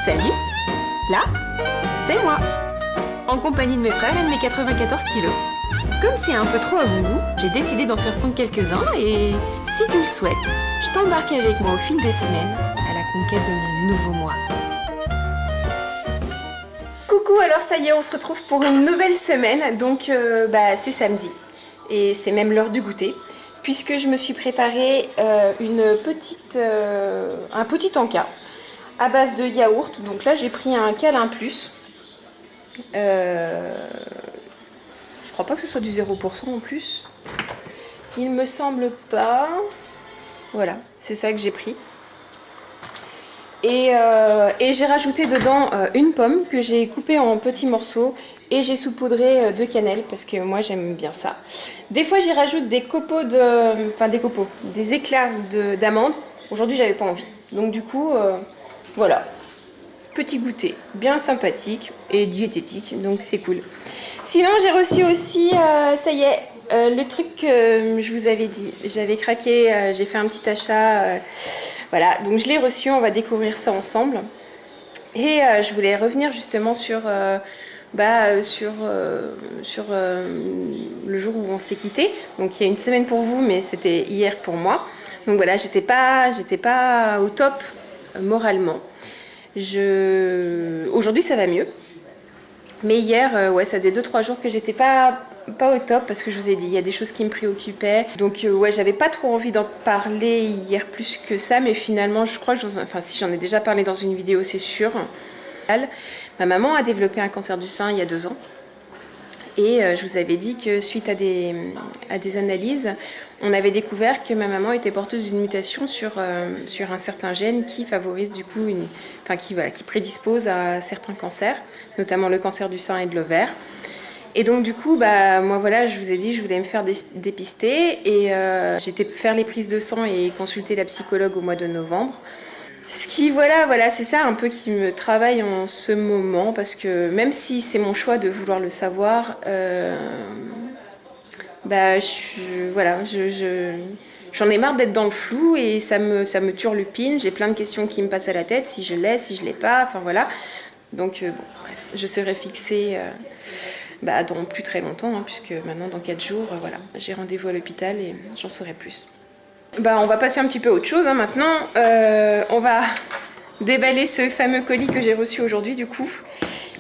Salut! Là, c'est moi! En compagnie de mes frères et de mes 94 kilos. Comme c'est un peu trop à mon goût, j'ai décidé d'en faire fondre quelques-uns et si tu le souhaites, je t'embarque avec moi au fil des semaines à la conquête de mon nouveau moi. Coucou, alors ça y est, on se retrouve pour une nouvelle semaine, donc c'est samedi et c'est même l'heure du goûter. Puisque je me suis préparé un petit encas à base de yaourt. Donc là j'ai pris un Câlin Plus. Je crois pas que ce soit du 0% en plus. Il me semble pas. Voilà, c'est ça que j'ai pris. Et j'ai rajouté dedans une pomme que j'ai coupée en petits morceaux. Et j'ai saupoudré de cannelle parce que moi j'aime bien ça. Des fois j'y rajoute des des éclats d'amandes. Aujourd'hui j'avais pas envie. Donc du coup, voilà. Petit goûter, bien sympathique et diététique, donc c'est cool. Sinon j'ai reçu aussi, ça y est, le truc que je vous avais dit. J'avais craqué, j'ai fait un petit achat. Voilà, donc je l'ai reçu, on va découvrir ça ensemble. Et je voulais revenir justement sur... le jour où on s'est quitté. Donc il y a une semaine pour vous, mais c'était hier pour moi. Donc voilà, j'étais pas au top moralement. Aujourd'hui ça va mieux. Mais hier, ça faisait 2-3 jours que j'étais pas au top parce que je vous ai dit, il y a des choses qui me préoccupaient. Donc j'avais pas trop envie d'en parler hier plus que ça, mais finalement je crois que si j'en ai déjà parlé dans une vidéo, c'est sûr. Ma maman a développé un cancer du sein il y a 2 ans et je vous avais dit que suite à des analyses, on avait découvert que ma maman était porteuse d'une mutation sur un certain gène qui favorise du coup qui prédispose à certains cancers, notamment le cancer du sein et de l'ovaire. Et donc du coup, moi voilà, je vous ai dit, je voulais me faire dépister et j'étais faire les prises de sang et consulter la psychologue au mois de novembre. Ce qui, voilà, c'est ça un peu qui me travaille en ce moment, parce que même si c'est mon choix de vouloir le savoir, j'en ai marre d'être dans le flou et ça me turlupine. J'ai plein de questions qui me passent à la tête, si je l'ai, si je l'ai pas, enfin voilà. Donc bref, je serai fixée dans plus très longtemps, hein, puisque maintenant dans 4 jours, voilà, j'ai rendez-vous à l'hôpital et j'en saurai plus. On va passer un petit peu à autre chose hein, maintenant. On va déballer ce fameux colis que j'ai reçu aujourd'hui du coup,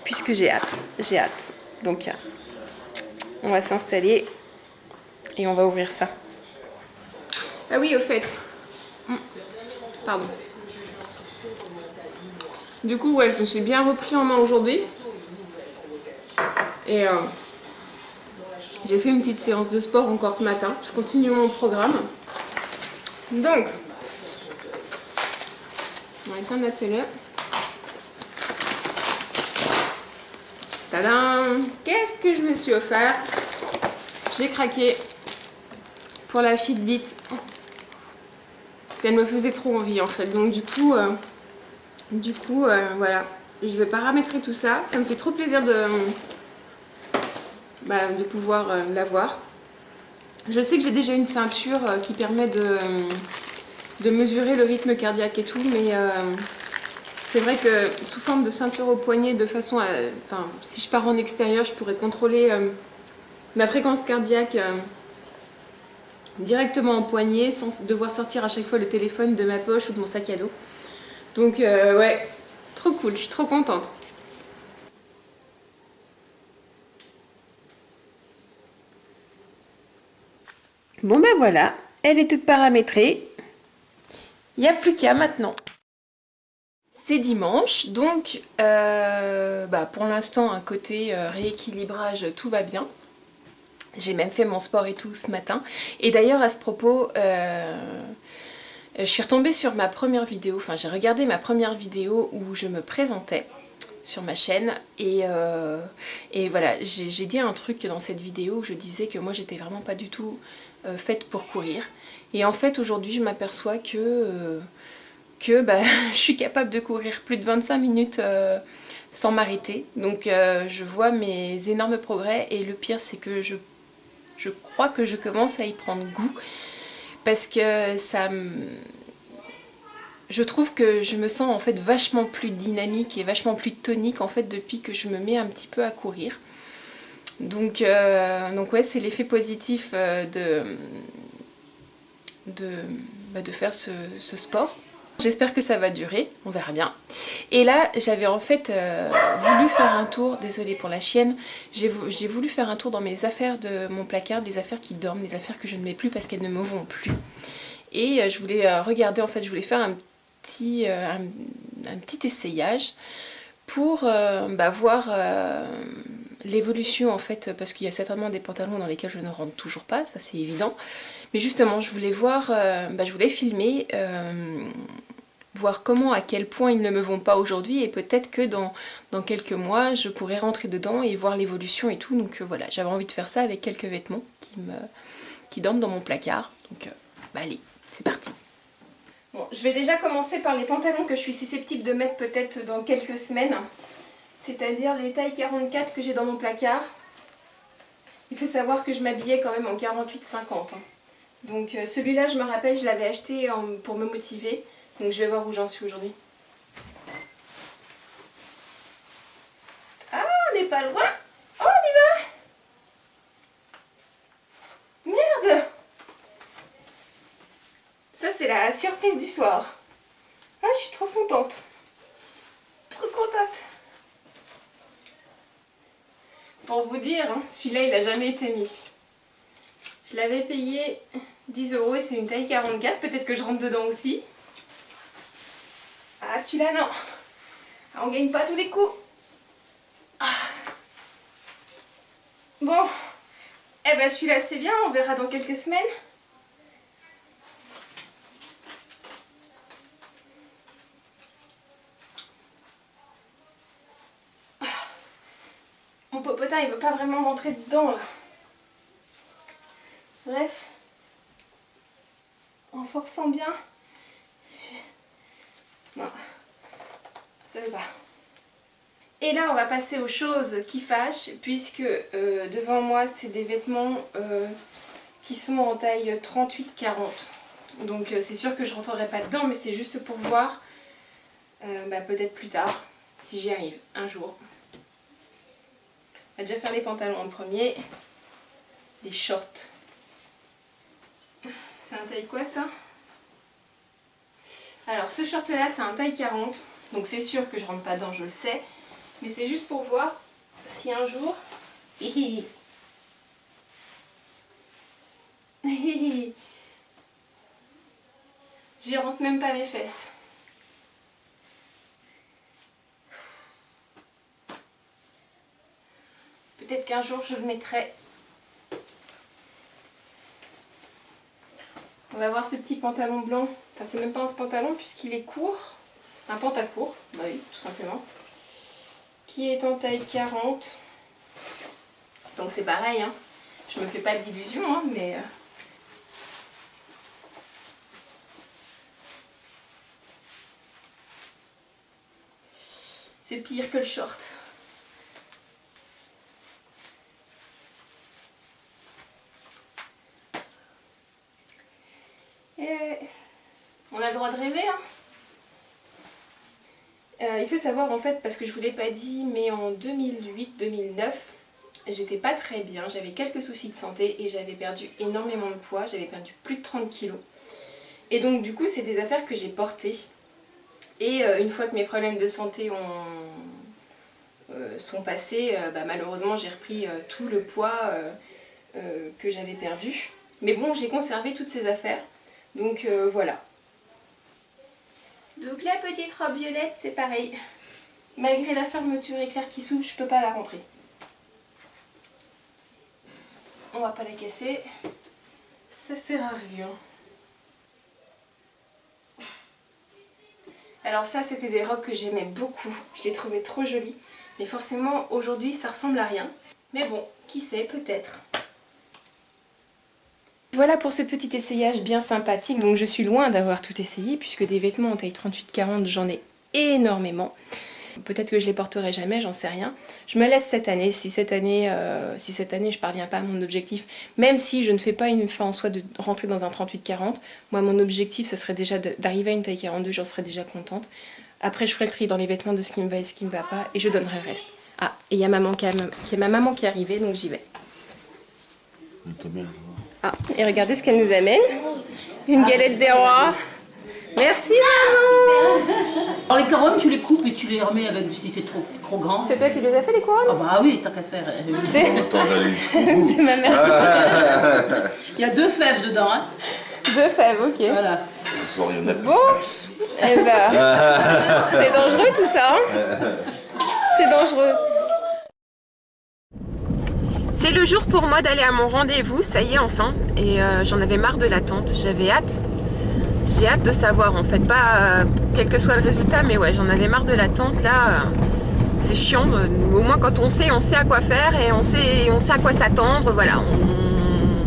puisque j'ai hâte. Donc on va s'installer et on va ouvrir ça. Ah oui, au fait. Pardon. Du coup, je me suis bien repris en main aujourd'hui. Et j'ai fait une petite séance de sport encore ce matin. Je continue mon programme. Donc, on va éteindre la télé. Tadam! Qu'est-ce que je me suis offert? J'ai craqué pour la Fitbit. Elle me faisait trop envie en fait. Donc du coup, voilà. Je vais paramétrer tout ça. Ça me fait trop plaisir de pouvoir l'avoir. Je sais que j'ai déjà une ceinture qui permet de mesurer le rythme cardiaque et tout, mais c'est vrai que sous forme de ceinture au poignet, de façon à... si je pars en extérieur, je pourrais contrôler ma fréquence cardiaque directement au poignet, sans devoir sortir à chaque fois le téléphone de ma poche ou de mon sac à dos. Donc ouais, trop cool, je suis trop contente. Bon voilà, elle est toute paramétrée. Il n'y a plus qu'à maintenant. C'est dimanche, donc pour l'instant, un côté rééquilibrage, tout va bien. J'ai même fait mon sport et tout ce matin. Et d'ailleurs, à ce propos, je suis retombée sur ma première vidéo, j'ai regardé ma première vidéo où je me présentais sur ma chaîne et voilà, j'ai dit un truc dans cette vidéo où je disais que moi j'étais vraiment pas du tout faite pour courir. Et en fait aujourd'hui je m'aperçois que je suis capable de courir plus de 25 minutes sans m'arrêter. Donc je vois mes énormes progrès et le pire c'est que je crois que je commence à y prendre goût parce que ça me... je trouve que je me sens en fait vachement plus dynamique et vachement plus tonique en fait depuis que je me mets un petit peu à courir. Donc ouais, c'est l'effet positif de faire ce sport. J'espère que ça va durer, on verra bien. Et là, j'avais en fait voulu faire un tour, désolée pour la chienne, j'ai voulu faire un tour dans mes affaires de mon placard, les affaires qui dorment, les affaires que je ne mets plus parce qu'elles ne me vont plus. Et je voulais regarder, en fait, je voulais faire un petit essayage pour voir l'évolution en fait, parce qu'il y a certainement des pantalons dans lesquels je ne rentre toujours pas, ça c'est évident. Mais justement, je voulais voir, je voulais filmer, voir comment, à quel point ils ne me vont pas aujourd'hui, et peut-être que dans quelques mois, je pourrais rentrer dedans et voir l'évolution et tout. Donc voilà, j'avais envie de faire ça avec quelques vêtements qui dorment dans mon placard. Donc allez, c'est parti. Bon, je vais déjà commencer par les pantalons que je suis susceptible de mettre peut-être dans quelques semaines. C'est-à-dire les tailles 44 que j'ai dans mon placard. Il faut savoir que je m'habillais quand même en 48-50. Donc celui-là, je me rappelle, je l'avais acheté pour me motiver. Donc je vais voir où j'en suis aujourd'hui. Ah, on n'est pas loin. Oh, on y va. Merde. Ça, c'est la surprise du soir. Ah, je suis trop contente. Trop contente. Pour vous dire, hein, celui-là, il n'a jamais été mis. Je l'avais payé 10 € et c'est une taille 44. Peut-être que je rentre dedans aussi. Ah, celui-là, non. On gagne pas tous les coups. Ah. Bon. Eh ben, celui-là, c'est bien. On verra dans quelques semaines. Ah. Mon popotin, il veut pas vraiment rentrer dedans, là. Bref. En forçant bien. Non, ça veut pas. Et là, on va passer aux choses qui fâchent, puisque devant moi, c'est des vêtements qui sont en taille 38-40. Donc c'est sûr que je rentrerai pas dedans, mais c'est juste pour voir peut-être plus tard, si j'y arrive, un jour. On va déjà faire les pantalons en premier. Les shorts. C'est un taille quoi ça ? Alors ce short là c'est un taille 40, donc c'est sûr que je rentre pas dedans, je le sais, mais c'est juste pour voir si un jour j'y rentre même pas mes fesses. Peut-être qu'un jour je le mettrai. On va voir ce petit pantalon blanc. Enfin, c'est même pas un pantalon puisqu'il est court. Un pantacourt, bah oui, tout simplement. Qui est en taille 40. Donc c'est pareil, hein. Je me fais pas d'illusions, hein, mais... c'est pire que le short. On a le droit de rêver, hein. Il faut savoir en fait, parce que je vous l'ai pas dit, mais en 2008-2009, j'étais pas très bien, j'avais quelques soucis de santé et j'avais perdu énormément de poids, j'avais perdu plus de 30 kilos. Et donc du coup, c'est des affaires que j'ai portées. Et une fois que mes problèmes de santé sont passés, malheureusement j'ai repris tout le poids que j'avais perdu. Mais bon, j'ai conservé toutes ces affaires, donc voilà. Donc la petite robe violette, c'est pareil. Malgré la fermeture éclair qui s'ouvre, je peux pas la rentrer. On va pas la casser. Ça sert à rien. Alors ça, c'était des robes que j'aimais beaucoup. Je les trouvais trop jolies. Mais forcément, aujourd'hui, ça ressemble à rien. Mais bon, qui sait, peut-être. Voilà pour ce petit essayage bien sympathique. Donc je suis loin d'avoir tout essayé puisque des vêtements en taille 38-40, j'en ai énormément. Peut-être que je les porterai jamais, j'en sais rien. Je me laisse cette année. Si cette année je parviens pas à mon objectif, même si je ne fais pas une fin en soi de rentrer dans un 38-40, moi mon objectif ce serait déjà d'arriver à une taille 42, j'en serais déjà contente. Après je ferai le tri dans les vêtements de ce qui me va et ce qui me va pas et je donnerai le reste. Ah, et il y a ma maman qui est arrivée, donc j'y vais. Ah, et regardez ce qu'elle nous amène. Une galette des rois. Merci maman. Alors les couronnes, tu les coupes et tu les remets avec si c'est trop grand. C'est toi qui les as fait les couronnes? Ah bah oui, tant qu'à faire. C'est ma mère. Il y a 2 fèves dedans, hein. 2 fèves, ok. Voilà. Bon, eh ben, c'est dangereux tout ça, hein. C'est dangereux. C'est le jour pour moi d'aller à mon rendez-vous, ça y est enfin. Et j'en avais marre de l'attente, j'avais hâte. J'ai hâte de savoir en fait, pas quel que soit le résultat, mais ouais, j'en avais marre de l'attente là. C'est chiant, au moins quand on sait à quoi faire et on sait à quoi s'attendre, voilà,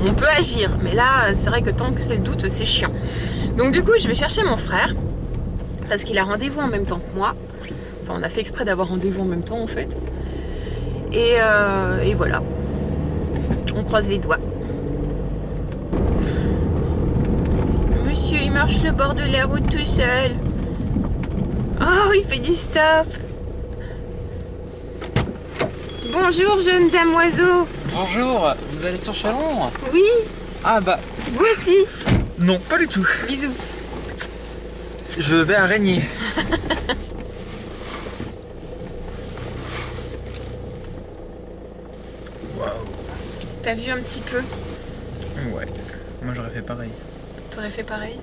on peut agir. Mais là, c'est vrai que tant que c'est le doute, c'est chiant. Donc du coup, je vais chercher mon frère, parce qu'il a rendez-vous en même temps que moi. Enfin, on a fait exprès d'avoir rendez-vous en même temps en fait. Et voilà, on croise les doigts. Monsieur, il marche le bord de la route tout seul. Oh, il fait du stop. Bonjour, jeune dame oiseau. Bonjour, vous allez sur Chalon? Oui. Ah bah... Vous aussi. Non, pas du tout. Bisous. Je vais à Régnier. Waouh. T'as vu un petit peu? Ouais, moi j'aurais fait pareil. T'aurais fait pareil?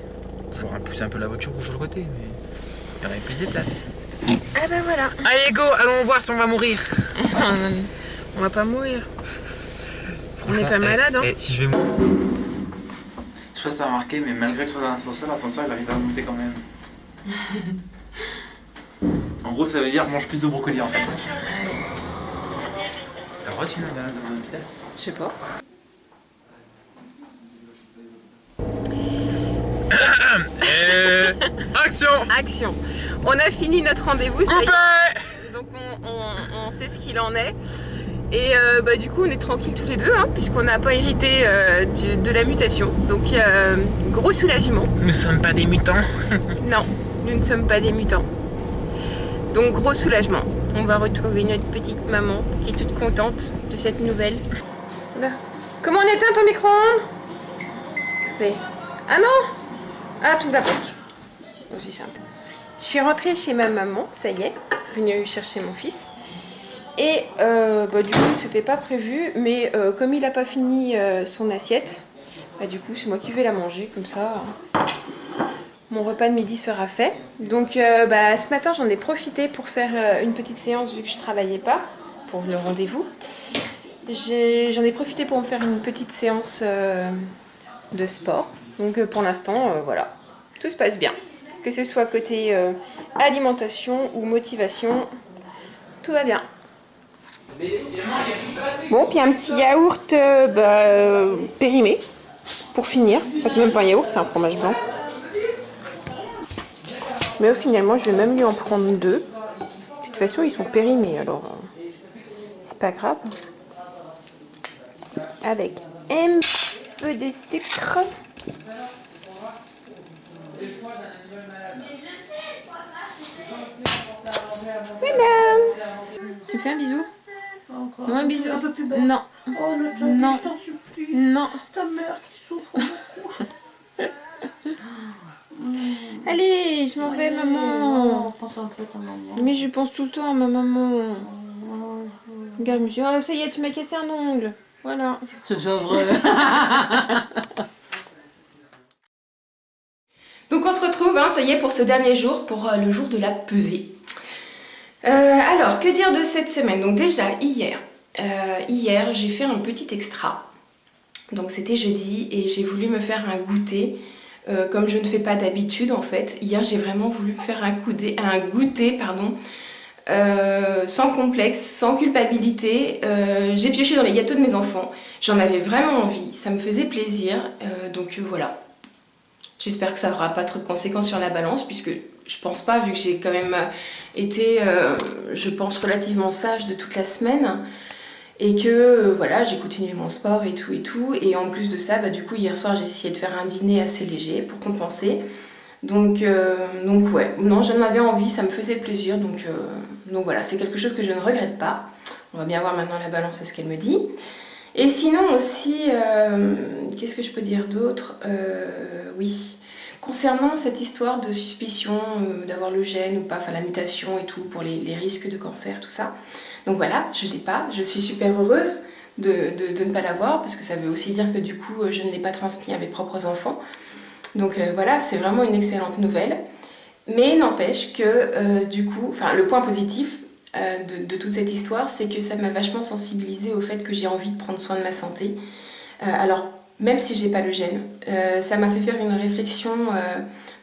J'aurais poussé un peu la voiture sur le côté, mais il y aurait plus de place. Ah bah voilà. Allez go, allons voir si on va mourir. On va pas mourir. On n'est pas malade, hein. Si je vais mourir... Je sais pas si ça a remarqué, mais malgré que ce soit dans l'ascenseur il arrive à monter quand même. En gros, ça veut dire mange plus de brocoli en fait. T'as le droit de finir dans un hôpital? Je sais pas. Action! Action. On a fini notre rendez-vous, ça y est. Donc on sait ce qu'il en est. Et bah, du coup on est tranquilles tous les deux, hein, puisqu'on n'a pas hérité de la mutation. Donc gros soulagement. Nous sommes pas des mutants. Non, nous ne sommes pas des mutants. Donc gros soulagement. On va retrouver notre petite maman qui est toute contente de cette nouvelle. Là. Comment on éteint ton micro-ondes? C'est... Ah non! Ah, tout la porte. Aussi simple. Je suis rentrée chez ma maman, ça y est, venue chercher mon fils. Et bah, du coup, c'était pas prévu, mais comme il a pas fini son assiette, bah, du coup, c'est moi qui vais la manger, comme ça, mon repas de midi sera fait. Donc, bah, ce matin, j'en ai profité pour faire une petite séance, vu que je travaillais pas, pour le rendez-vous. J'en ai profité pour me faire une petite séance de sport. Donc, pour l'instant, voilà, tout se passe bien. Que ce soit côté alimentation ou motivation, tout va bien. Bon, puis un petit yaourt périmé pour finir. Enfin, c'est même pas un yaourt, c'est un fromage blanc. Mais finalement, je vais même lui en prendre 2. De toute façon, ils sont périmés, alors c'est pas grave. Avec un peu de sucre. Voilà. Tu me fais un bisou? Moi un bisou? Un peu plus bas. Non. Oh, Non. je t'en supplie. Non. Ta mère qui souffre beaucoup. Allez, je m'en vais, maman. Pense un peu à ta maman. Mais je pense tout le temps à ma maman. Regarde, monsieur. Oh, ça y est, tu m'as cassé un ongle. Voilà. C'est déjà vrai. Donc on se retrouve, hein, ça y est, pour ce dernier jour, pour le jour de la pesée. Alors, que dire de cette semaine? Donc déjà, hier, j'ai fait un petit extra. Donc c'était jeudi et j'ai voulu me faire un goûter, comme je ne fais pas d'habitude en fait. Hier, j'ai vraiment voulu me faire un goûter, sans complexe, sans culpabilité. J'ai pioché dans les gâteaux de mes enfants. J'en avais vraiment envie, ça me faisait plaisir. Donc voilà. J'espère que ça n'aura pas trop de conséquences sur la balance, puisque je pense pas, vu que j'ai quand même été, je pense, relativement sage de toute la semaine. Et que voilà, j'ai continué mon sport et tout. Et en plus de ça, du coup, hier soir, j'ai essayé de faire un dîner assez léger pour compenser. Donc ouais, non, j'en avais envie, ça me faisait plaisir. Donc voilà, c'est quelque chose que je ne regrette pas. On va bien voir maintenant la balance, ce qu'elle me dit. Et sinon aussi, qu'est-ce que je peux dire d'autre? Oui, concernant cette histoire de suspicion d'avoir le gène ou pas, enfin la mutation et tout, pour les risques de cancer, tout ça. Donc voilà, je ne l'ai pas, je suis super heureuse de ne pas l'avoir, parce que ça veut aussi dire que du coup, je ne l'ai pas transmis à mes propres enfants. Donc voilà, c'est vraiment une excellente nouvelle. Mais n'empêche que du coup, enfin le point positif de toute cette histoire, c'est que ça m'a vachement sensibilisée au fait que j'ai envie de prendre soin de ma santé. Alors, même si j'ai pas le gène, ça m'a fait faire une réflexion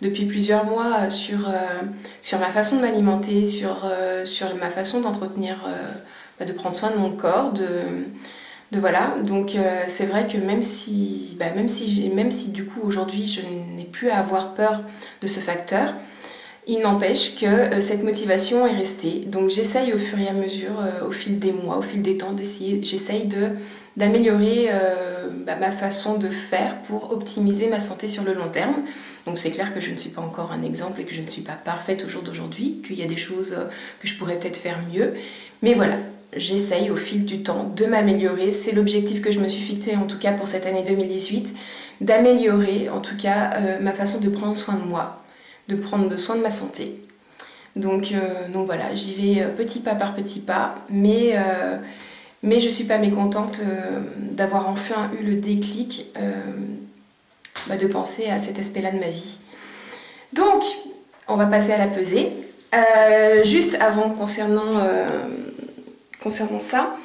depuis plusieurs mois sur ma façon de m'alimenter, sur ma façon d'entretenir, de prendre soin de mon corps, de voilà. Donc c'est vrai que même si du coup aujourd'hui je n'ai plus à avoir peur de ce facteur, il n'empêche que cette motivation est restée. Donc j'essaye au fur et à mesure, au fil des mois, au fil des temps, j'essaye d'améliorer ma façon de faire pour optimiser ma santé sur le long terme. Donc c'est clair que je ne suis pas encore un exemple et que je ne suis pas parfaite au jour d'aujourd'hui, qu'il y a des choses que je pourrais peut-être faire mieux. Mais voilà, j'essaye au fil du temps de m'améliorer. C'est l'objectif que je me suis fixé en tout cas pour cette année 2018, d'améliorer en tout cas ma façon de prendre soin de moi, de prendre soin de ma santé. Donc voilà, j'y vais petit pas par petit pas, mais je suis pas mécontente d'avoir enfin eu le déclic de penser à cet aspect-là de ma vie. Donc, on va passer à la pesée. Juste avant, concernant ça,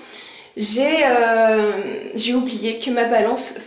j'ai oublié que ma balance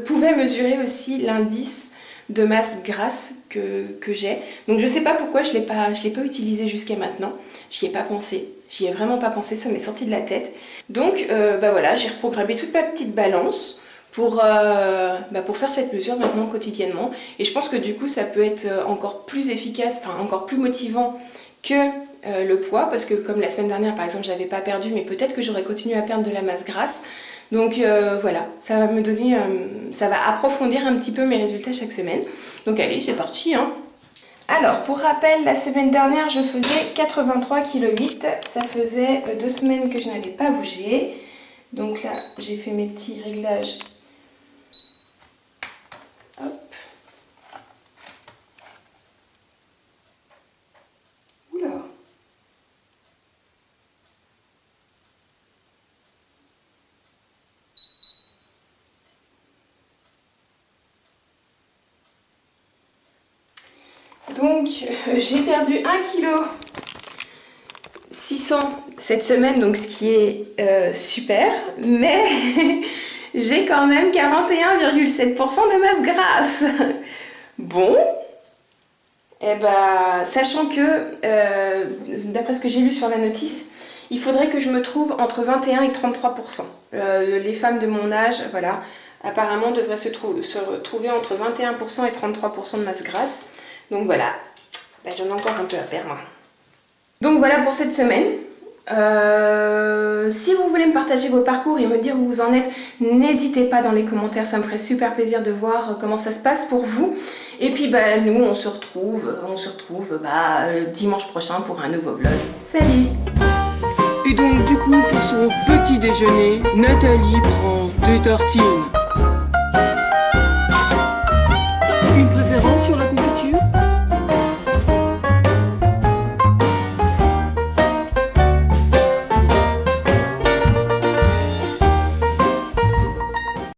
pouvait mesurer aussi l'indice de masse grasse que j'ai. Donc je sais pas pourquoi je l'ai pas utilisé jusqu'à maintenant. J'y ai pas pensé. J'y ai vraiment pas pensé, ça m'est sorti de la tête. Donc voilà, j'ai reprogrammé toute ma petite balance pour faire cette mesure maintenant quotidiennement. Et je pense que du coup ça peut être encore plus efficace, enfin encore plus motivant que le poids, parce que comme la semaine dernière par exemple j'avais pas perdu, mais peut-être que j'aurais continué à perdre de la masse grasse. Donc voilà, ça va me donner, ça va approfondir un petit peu mes résultats chaque semaine. Donc allez, c'est parti hein. Alors pour rappel, la semaine dernière je faisais 83,8 kg, ça faisait 2 semaines que je n'avais pas bougé. Donc là j'ai fait mes petits réglages. Hop. Oula. Donc j'ai perdu 1,6 kg cette semaine, donc ce qui est super, mais j'ai quand même 41,7% de masse grasse. Bon, et sachant que d'après ce que j'ai lu sur la notice, il faudrait que je me trouve entre 21 et 33%. Les femmes de mon âge, voilà, apparemment devraient se retrouver entre 21% et 33% de masse grasse. Donc voilà, j'en ai encore un peu à perdre. Donc voilà pour cette semaine. Si vous voulez me partager vos parcours et me dire où vous en êtes, n'hésitez pas dans les commentaires, ça me ferait super plaisir de voir comment ça se passe pour vous. Et puis nous on se retrouve dimanche prochain pour un nouveau vlog. Salut! Et donc du coup pour son petit déjeuner, Nathalie prend des tartines. Une préférence sur la couleur.